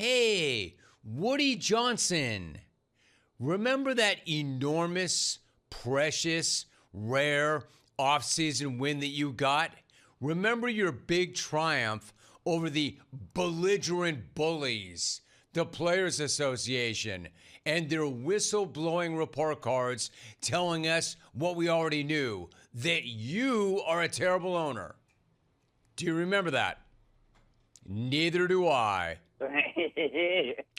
Hey, Woody Johnson. Remember that enormous, precious, rare offseason win that you got? Remember your big triumph over the belligerent bullies, the Players Association, and their whistle-blowing report cards telling us what we already knew, that you are a terrible owner. Do you remember that? Neither do I.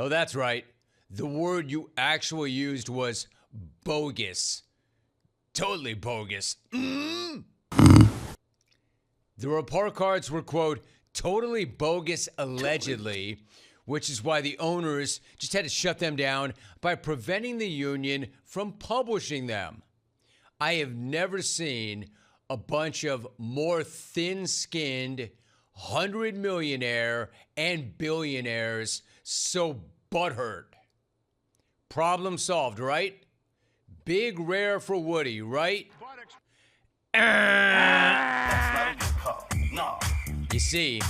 Oh, that's right. The word you actually used was bogus. Totally bogus. The report cards were, quote, totally bogus allegedly, which is why the owners just had to shut them down by preventing the union from publishing them. I have never seen a bunch of more thin-skinned 100-millionaire and billionaires so butthurt. Problem solved, right? Big rare for Woody, right? You see,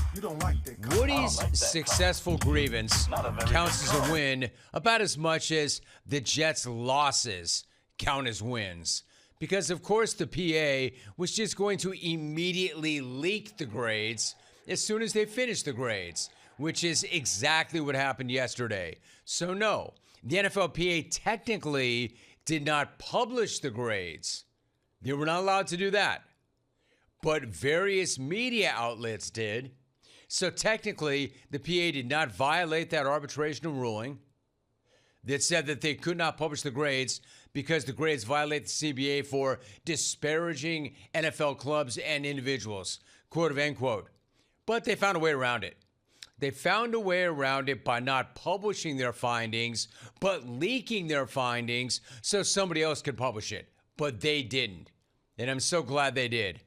Woody's successful grievance counts as a win about as much as the Jets' losses count as wins. Because, of course, the PA was just going to immediately leak the grades as soon as they finished the grades, which is exactly what happened yesterday. So, no, the NFLPA technically did not publish the grades. They were not allowed to do that. But various media outlets did. So technically, the PA did not violate that arbitration ruling that said that they could not publish the grades because the grades violate the CBA for disparaging NFL clubs and individuals, quote of end quote. But they found a way around it. They found a way around it by not publishing their findings, but leaking their findings so somebody else could publish it. But they didn't. And I'm so glad they did.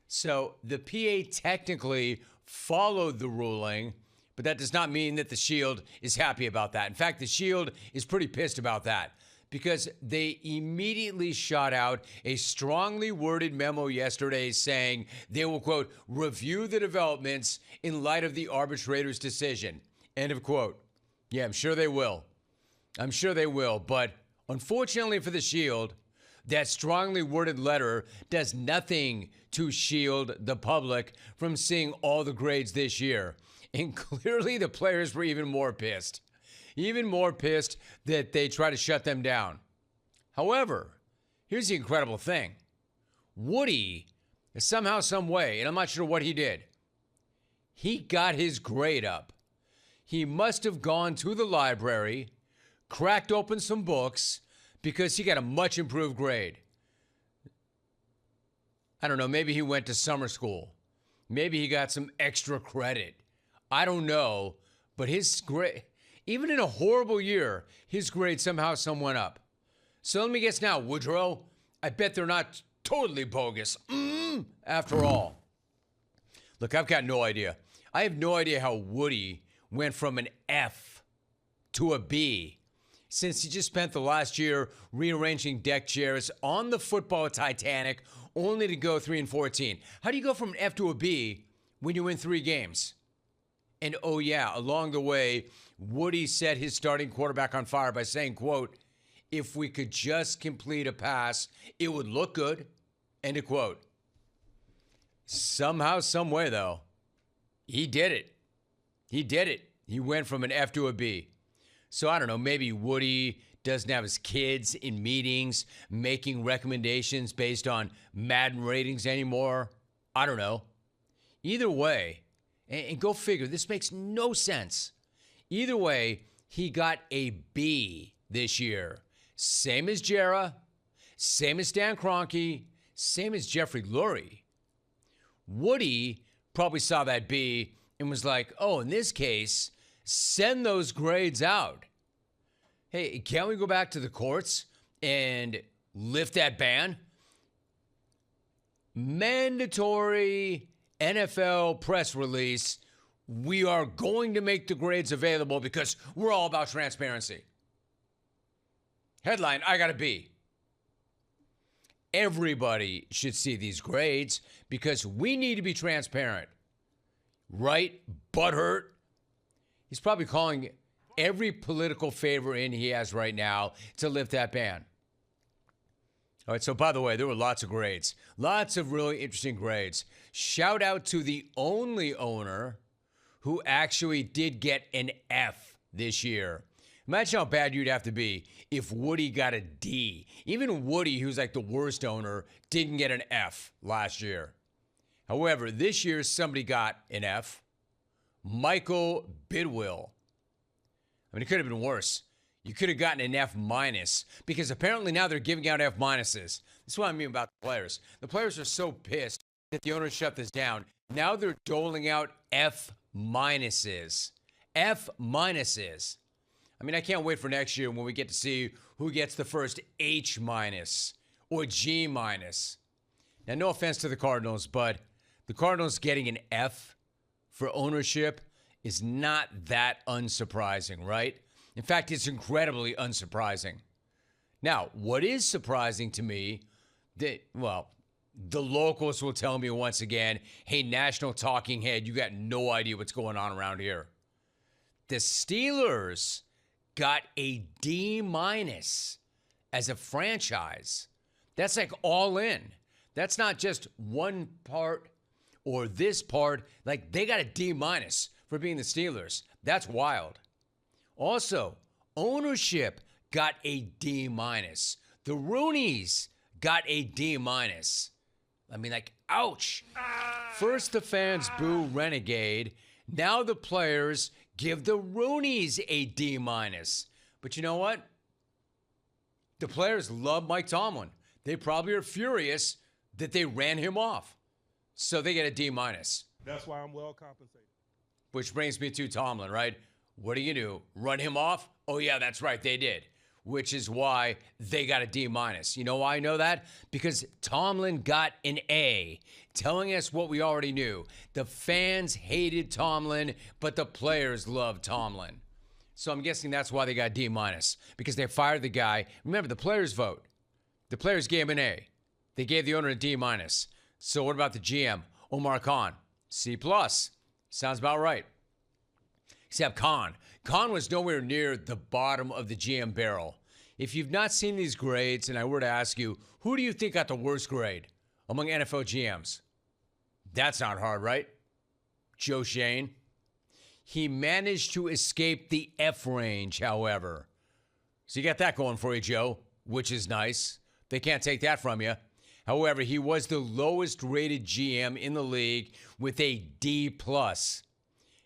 So the PA technically followed the ruling, but that does not mean that the Shield is happy about that. In fact, the Shield is pretty pissed about that because they immediately shot out a strongly worded memo yesterday saying they will, quote, review the developments in light of the arbitrator's decision, end of quote. Yeah, I'm sure they will. I'm sure they will. But unfortunately for the Shield, that strongly worded letter does nothing to shield the public from seeing all the grades this year. And clearly the players were even more pissed that they try to shut them down. However, here's the incredible thing. Woody, somehow, some way, and I'm not sure what he did, he got his grade up. He must have gone to the library, cracked open some books, because he got a much improved grade. I don't know, maybe he went to summer school. Maybe he got some extra credit. I don't know, but his grade, even in a horrible year, his grade somehow some went up. So let me guess now, Woodrow, I bet they're not totally bogus after all. Look, I've got no idea. I have no idea how Woody went from an F to a B, since he just spent the last year rearranging deck chairs on the football Titanic only to go 3-14. How do you go from an F to a B when you win 3 games? And oh yeah, along the way, Woody set his starting quarterback on fire by saying, quote, if we could just complete a pass, it would look good, end of quote. Somehow, some way though, he did it. He did it. He went from an F to a B. So I don't know, maybe Woody doesn't have his kids in meetings making recommendations based on Madden ratings anymore. I don't know. Either way, and go figure, this makes no sense. Either way, he got a B this year. Same as Jera, same as Dan Kroenke, same as Jeffrey Lurie. Woody probably saw that B and was like, oh, in this case, send those grades out. Hey, can't we go back to the courts and lift that ban? Mandatory NFL press release. We are going to make the grades available because we're all about transparency. Headline, I got a B. Everybody should see these grades because we need to be transparent. Right? Butthurt. He's probably calling every political favor in he has right now to lift that ban. All right, so by the way, there were lots of grades. Lots of really interesting grades. Shout out to the only owner who actually did get an F this year. Imagine how bad you'd have to be if Woody got a D. Even Woody, who's like the worst owner, didn't get an F last year. However, this year somebody got an F. Michael Bidwill. I mean, it could have been worse. You could have gotten an F minus because apparently now they're giving out F minuses. This is what I mean about the players. The players are so pissed that the owners shut this down. Now they're doling out F minuses. F minuses. I mean, I can't wait for next year when we get to see who gets the first H minus or G minus. Now, no offense to the Cardinals, but the Cardinals getting an F for ownership is not that unsurprising, right? In fact, it's incredibly unsurprising. Now, what is surprising to me, the locals will tell me once again, hey, national talking head, you got no idea what's going on around here. The Steelers got a D minus as a franchise. That's like all in. That's not just one part or this part. Like they got a D minus for being the Steelers. That's wild. Also, ownership got a D minus. The Rooneys got a D minus. I mean, like, ouch. First the fans boo Renegade. Now the players give the Rooneys a D minus. But you know what? The players love Mike Tomlin. They probably are furious that they ran him off. So they get a D minus. That's why I'm well compensated. Which brings me to Tomlin, right? What do you do? Run him off? Oh, yeah, that's right. They did. Which is why they got a D minus. You know why I know that? Because Tomlin got an A, telling us what we already knew. The fans hated Tomlin, but the players loved Tomlin. So I'm guessing that's why they got D minus, because they fired the guy. Remember, the players vote. The players gave him an A. They gave the owner a D minus. So what about the GM, Omar Khan? C plus. Sounds about right. Except Khan. Khan was nowhere near the bottom of the GM barrel. If you've not seen these grades, and I were to ask you, who do you think got the worst grade among NFL GMs? That's not hard, right? Joe Shane. He managed to escape the F range, however. So you got that going for you, Joe, which is nice. They can't take that from you. However, he was the lowest rated GM in the league with a D plus.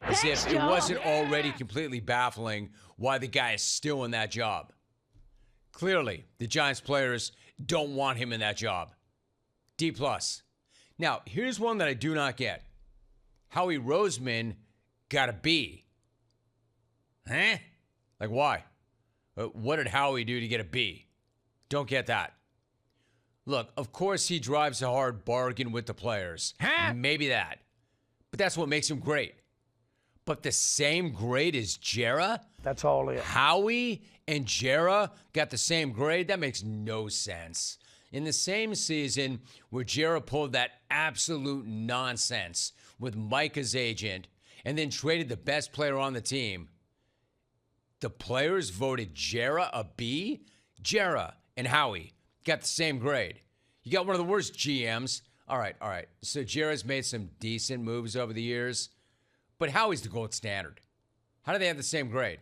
As if it wasn't already completely baffling why the guy is still in that job. Clearly, the Giants players don't want him in that job. D plus. Now, here's one that I do not get. Howie Roseman got a B. Huh? Like, why? What did Howie do to get a B? Don't get that. Look, of course he drives a hard bargain with the players. Huh? Maybe that. But that's what makes him great. But the same grade as Jera? That's all it. Howie and Jera got the same grade? That makes no sense. In the same season where Jera pulled that absolute nonsense with Micah's agent and then traded the best player on the team, the players voted Jera a B? Jera and Howie got the same grade. You got one of the worst GMs. All right. So Jera's made some decent moves over the years. But Howie's the gold standard. How do they have the same grade?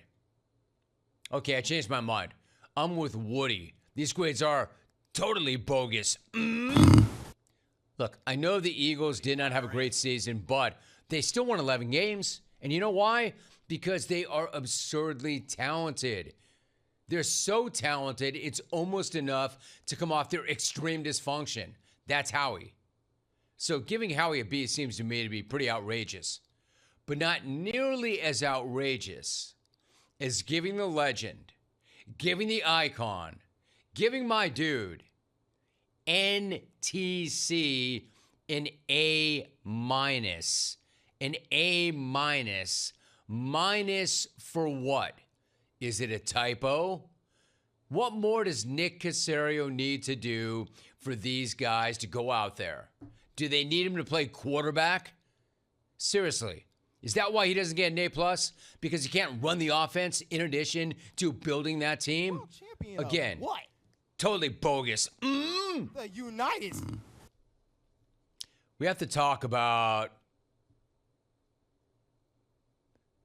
Okay, I changed my mind. I'm with Woody. These grades are totally bogus. Look, I know the Eagles did not have a great season, but they still won 11 games. And you know why? Because they are absurdly talented. They're so talented, it's almost enough to come off their extreme dysfunction. That's Howie. So giving Howie a B seems to me to be pretty outrageous. But not nearly as outrageous as giving the legend, giving the icon, giving my dude, NTC, an A minus. An A minus. Minus for what? Is it a typo? What more does Nick Caserio need to do for these guys to go out there? Do they need him to play quarterback? Seriously. Is that why he doesn't get an A+? Because he can't run the offense in addition to building that team? Again, what? Totally bogus. The United. We have to talk about...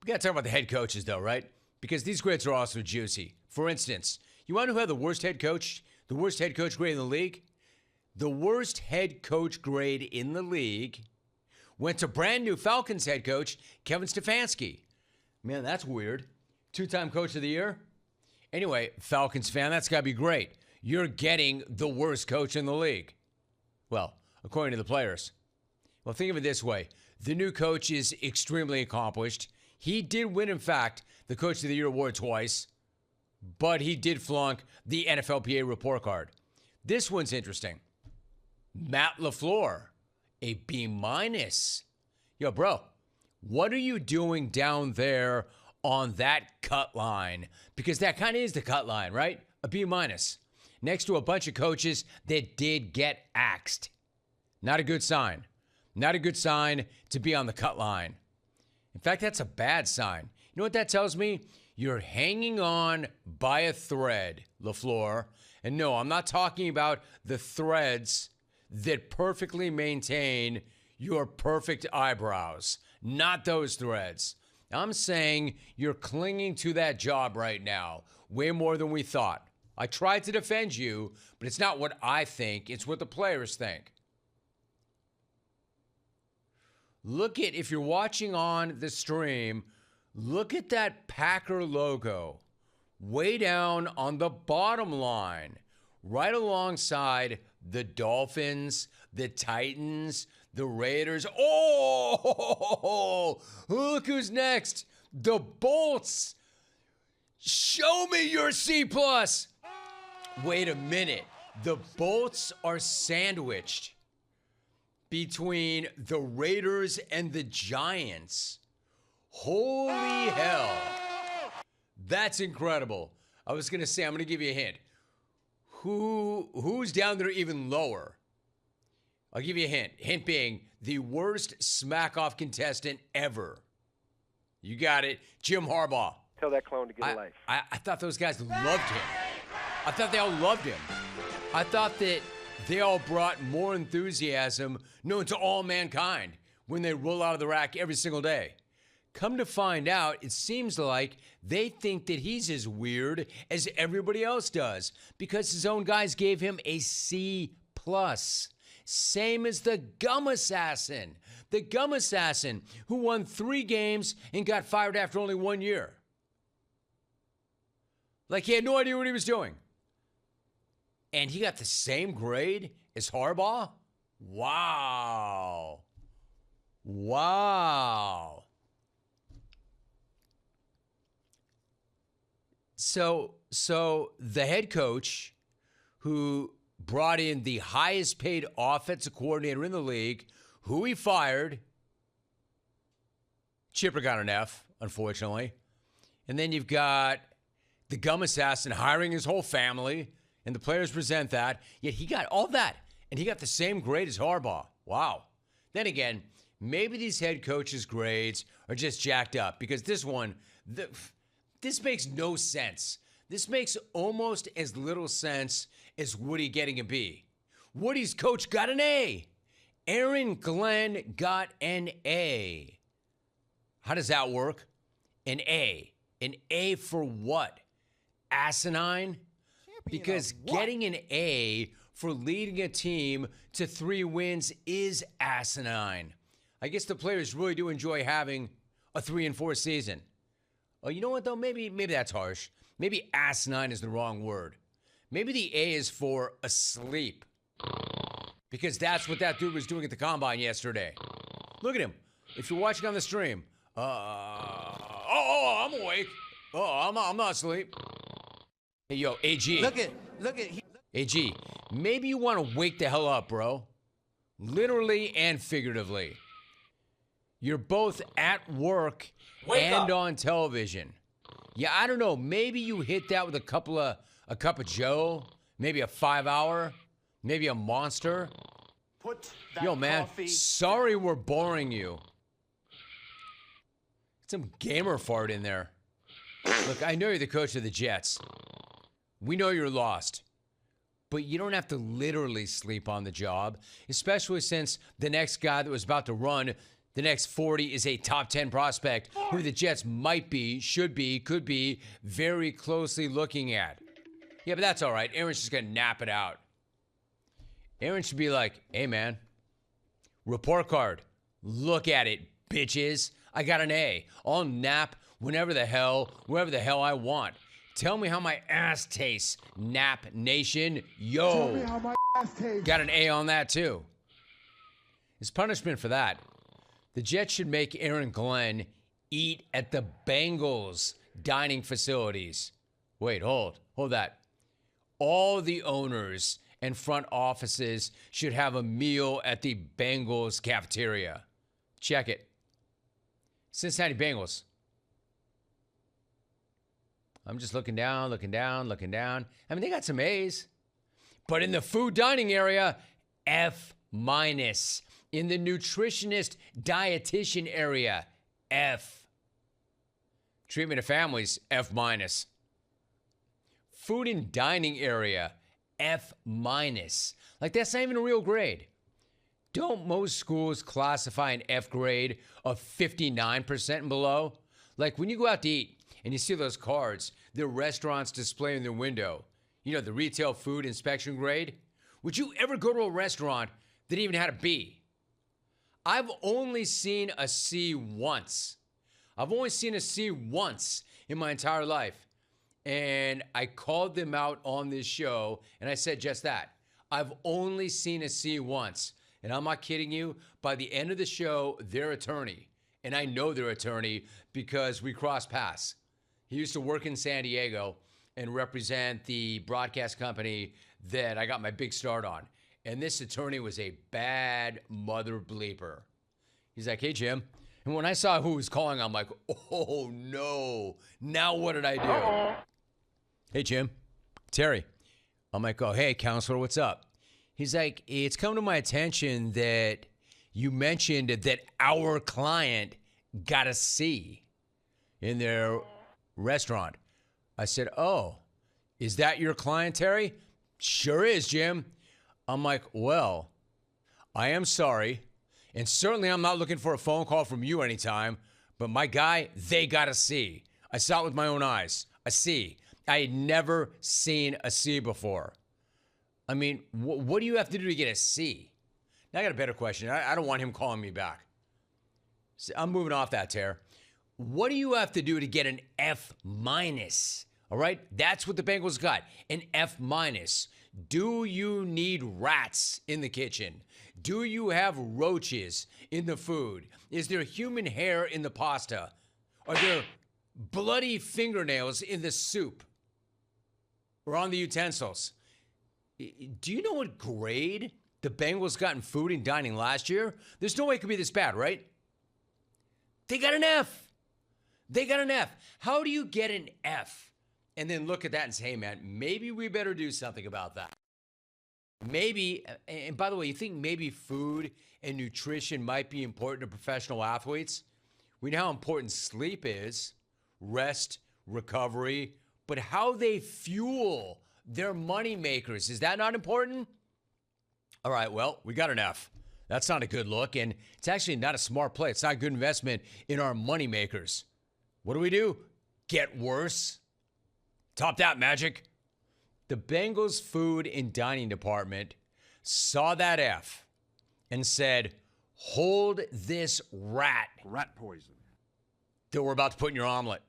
We got to talk about the head coaches, though, right? Because these grades are also juicy. For instance, you want to know who had the worst head coach? The worst head coach grade in the league? The worst head coach grade in the league went to brand new Falcons head coach, Kevin Stefanski. Man, that's weird. 2-time coach of the year? Anyway, Falcons fan, that's got to be great. You're getting the worst coach in the league. Well, according to the players. Well, think of it this way. The new coach is extremely accomplished. He did win, in fact, the Coach of the Year award twice, but he did flunk the NFLPA report card. This one's interesting. Matt LaFleur, a B-. Yo, bro, what are you doing down there on that cut line? Because that kind of is the cut line, right? A B-. Next to a bunch of coaches that did get axed. Not a good sign. Not a good sign to be on the cut line. In fact, that's a bad sign. You know what that tells me? You're hanging on by a thread, LaFleur. And no, I'm not talking about the threads that perfectly maintain your perfect eyebrows. Not those threads. I'm saying you're clinging to that job right now, way more than we thought. I tried to defend you, but it's not what I think. It's what the players think. Look at, if you're watching on the stream, look at that Packer logo way down on the bottom line, right alongside the Dolphins, the Titans, the Raiders. Oh, look who's next. The Bolts. Show me your C+. Wait a minute. The Bolts are sandwiched between the Raiders and the Giants. Holy hell. That's incredible. I was going to say, I'm going to give you a hint. Who's down there even lower? I'll give you a hint. Hint being the worst smack-off contestant ever. You got it. Jim Harbaugh. Tell that clone to get a life. I thought those guys loved him. I thought they all loved him. I thought that they all brought more enthusiasm known to all mankind when they roll out of the rack every single day. Come to find out, it seems like they think that he's as weird as everybody else does because his own guys gave him a C+. Same as the Gum Assassin. The Gum Assassin who won 3 games and got fired after only 1 year. Like he had no idea what he was doing. And he got the same grade as Harbaugh? Wow. Wow. So the head coach who brought in the highest paid offensive coordinator in the league, who he fired, Chipper got an F, unfortunately. And then you've got the Gum Assassin hiring his whole family, and the players resent that. Yet he got all that, and he got the same grade as Harbaugh. Wow. Then again, maybe these head coaches' grades are just jacked up because this one, this makes no sense. This makes almost as little sense as Woody getting a B. Woody's coach got an A. Aaron Glenn got an A. How does that work? An A. An A for what? Asinine? Because getting an A for leading a team to 3 wins is asinine. I guess the players really do enjoy having a 3-4 season. Oh, you know what, though? Maybe that's harsh. Maybe asinine is the wrong word. Maybe the A is for asleep. Because that's what that dude was doing at the Combine yesterday. Look at him. If you're watching on the stream. I'm awake. I'm not asleep. Hey, yo, AG. Look at. AG, maybe you want to wake the hell up, bro. Literally and figuratively. You're both at work and on television. Yeah, I don't know. Maybe you hit that with a cup of Joe, maybe a 5-hour, maybe a Monster. Put that Yo, man, coffee. sorry we're boring you. Some gamer fart in there. Look, I know you're the coach of the Jets. We know you're lost. But you don't have to literally sleep on the job, especially since the next guy that was about to run the next 40 is a top 10 prospect who the Jets might be, should be, could be very closely looking at. Yeah, but that's all right. Aaron's just going to nap it out. Aaron should be like, hey, man, report card. Look at it, bitches. I got an A. I'll nap wherever the hell I want. Tell me how my ass tastes, Nap Nation. Yo. Tell me how my ass tastes. Got an A on that, too. As punishment for that, the Jets should make Aaron Glenn eat at the Bengals dining facilities. Wait, hold that. All the owners and front offices should have a meal at the Bengals cafeteria. Check it. Cincinnati Bengals. I'm just looking down. I mean, they got some A's. But in the food dining area, F-. In the nutritionist dietitian area, F. Treatment of families, F-. Food and dining area, F-. Like, that's not even a real grade. Don't most schools classify an F grade of 59% and below? Like, when you go out to eat and you see those cards, the restaurants display in their window, you know, the retail food inspection grade, would you ever go to a restaurant that even had a B? I've only seen a C once. I've only seen a C once in my entire life. And I called them out on this show, and I said just that. I've only seen a C once. And I'm not kidding you, by the end of the show, their attorney, and I know their attorney because we crossed paths. He used to work in San Diego and represent the broadcast company that I got my big start on. And this attorney was a bad mother bleeper. He's like, hey, Jim. And when I saw who was calling, I'm like, oh, no. Now what did I do? Hey, Jim. Terry. I'm like, oh, hey, counselor, what's up? He's like, it's come to my attention that you mentioned that our client got a C in their restaurant. I said, oh, is that your client, Terry? Sure is, Jim. I'm like, well, I am sorry. And certainly I'm not looking for a phone call from you anytime. But my guy, they got a C. I saw it with my own eyes. A C. I had never seen a C before. I mean, what do you have to do to get a C? Now I got a better question. I don't want him calling me back. So I'm moving off that, Ter. What do you have to do to get an F-? All right? That's what the Bengals got, an F-. Do you need rats in the kitchen? Do you have roaches in the food? Is there human hair in the pasta? Are there bloody fingernails in the soup or on the utensils? Do you know what grade the Bengals got in food and dining last year? There's no way it could be this bad, right? They got an F. They got an F. How do you get an F and then look at that and say, hey, man, maybe we better do something about that? Maybe, and by the way, you think maybe food and nutrition might be important to professional athletes? We know how important sleep is, rest, recovery, but how they fuel their money makers. Is that not important? All right, well, we got an F. That's not a good look, and it's actually not a smart play. It's not a good investment in our money makers. What do? Get worse? Top that, Magic. The Bengals food and dining department saw that F and said, hold this rat. Rat poison. That we're about to put in your omelet.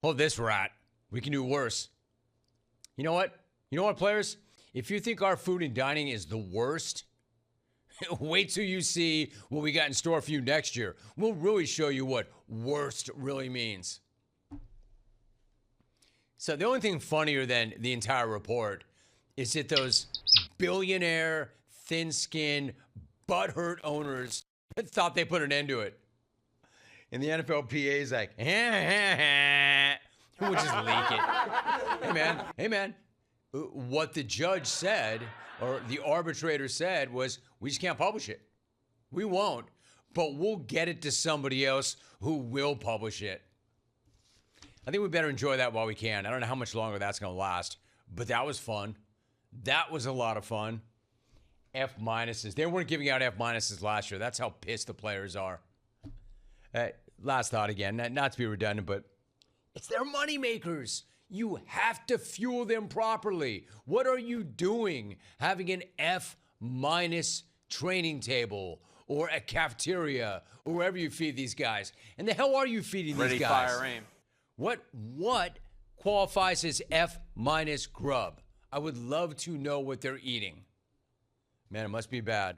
Hold this rat. We can do worse. You know what? You know what, players? If you think our food and dining is the worst, wait till you see what we got in store for you next year. We'll really show you what worst really means. So the only thing funnier than the entire report is that those billionaire, thin-skinned, butthurt owners thought they put an end to it. And the NFLPA is like, we'll just leak it. Hey, man. What the judge said, or the arbitrator said, was we just can't publish it. We won't. but we'll get it to somebody else who will publish it. I think we better enjoy that while we can. I don't know how much longer that's going to last, but that was fun. That was a lot of fun. F minuses. They weren't giving out F minuses last year. That's how pissed the players are. Last thought again, not to be redundant, but it's their money makers. You have to fuel them properly. What are you doing having an F minus training table or a cafeteria or wherever you feed these guys? And the hell are you feeding these guys? Ready, fire, aim. What qualifies as F minus grub? I would love to know what they're eating. Man, it must be bad.